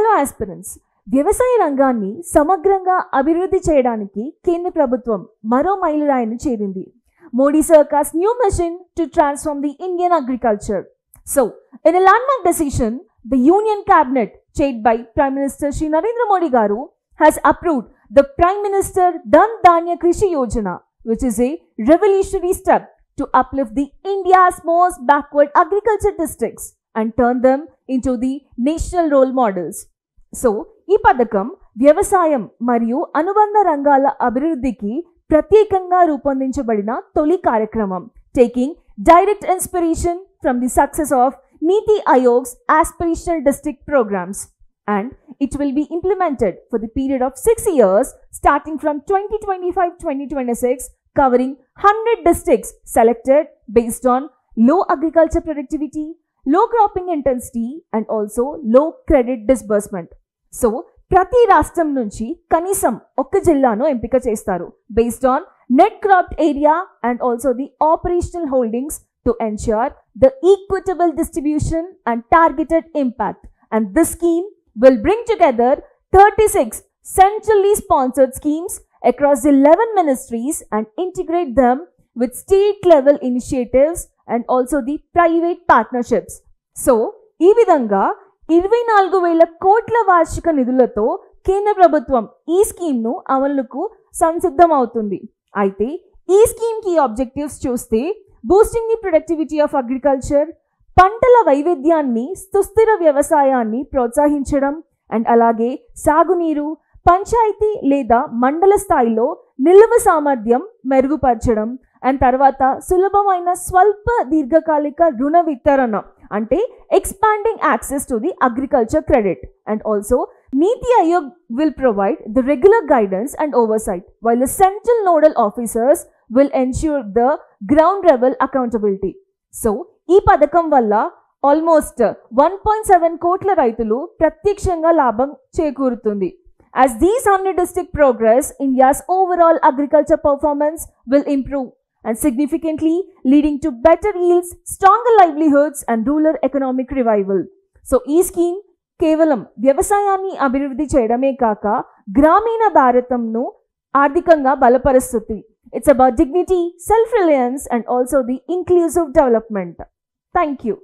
Hello aspirants, వ్యవసాయ రంగాన్ని సమగ్రంగా అభివృద్ధి చేయడానికి కేంద్ర ప్రభుత్వం మరో మైలురాయిని చేరింది. Modi Sarkar's new mission to transform the Indian agriculture. So, in a landmark decision, the Union Cabinet, chaired by Prime Minister Shri Narendra Modi Garu, has approved the Prime Minister Dhan Dhanya Krishi Yojana, which is a revolutionary step to uplift the India's most backward agriculture districts and turn them into the national role models. So, ఈ పథకం వ్యవసాయం మరియు అనుబంధ రంగాల అభివృద్ధికి ప్రత్యేకంగా రూపొందించబడిన తొలి కార్యక్రమం, taking direct inspiration from the success of NITI ఆయోగ్స్ aspirational district programs, and it will be implemented for the period of 6 years starting from 2025-2026, covering 100 districts selected based on low agriculture productivity, low cropping intensity and also low credit disbursement. So, ప్రతి రాష్ట్రం నుంచి కనీసం ఒక్క జిల్లాను ఎంపిక చేస్తారు based on net cropped area and also the operational holdings to ensure the equitable distribution and targeted impact. And this scheme will bring together 36 centrally sponsored schemes across 11 ministries and integrate them with state level initiatives and also the private partnerships. So, ఈ విధంగా 24,000 కోట్ల వార్షిక నిధులతో కేంద్ర ప్రభుత్వం ఈ స్కీమ్ను అమలుకు సంసిద్ధమవుతుంది. అయితే ఈ స్కీమ్ కి ఆబ్జెక్టివ్స్ చూస్తే boosting the productivity of agriculture, పంటల వైవిధ్యాన్ని, సుస్థిర వ్యవసాయాన్ని ప్రోత్సహించడం అండ్ అలాగే సాగునీరు, పంచాయతీ లేదా మండల స్థాయిలో నిల్వ సామర్థ్యం మెరుగుపరచడం అండ్ తర్వాత సులభమైన స్వల్ప దీర్ఘకాలిక రుణ వితరణ అంటే expanding access to the agriculture credit. And also NITI Aayog will provide the regular guidance and oversight, while the central nodal officers will ensure the ground level accountability. So, ఈ పథకం వల్ల ఆల్మోస్ట్ 1.7 కోట్ల రైతులు ప్రత్యక్షంగా లాభం చేకూరుతుంది. As these 100 districts progress, India's overall agriculture performance will improve and significantly leading to better yields, stronger livelihoods and rural economic revival. So, ఈ scheme కేవలం వ్యవసాయాన్ని అభివృద్ధి చేయడమే కాక గ్రామీణ భారతంను ఆర్థికంగా బలపరుస్తుంది. It's about dignity, self-reliance and also the inclusive development. Thank you.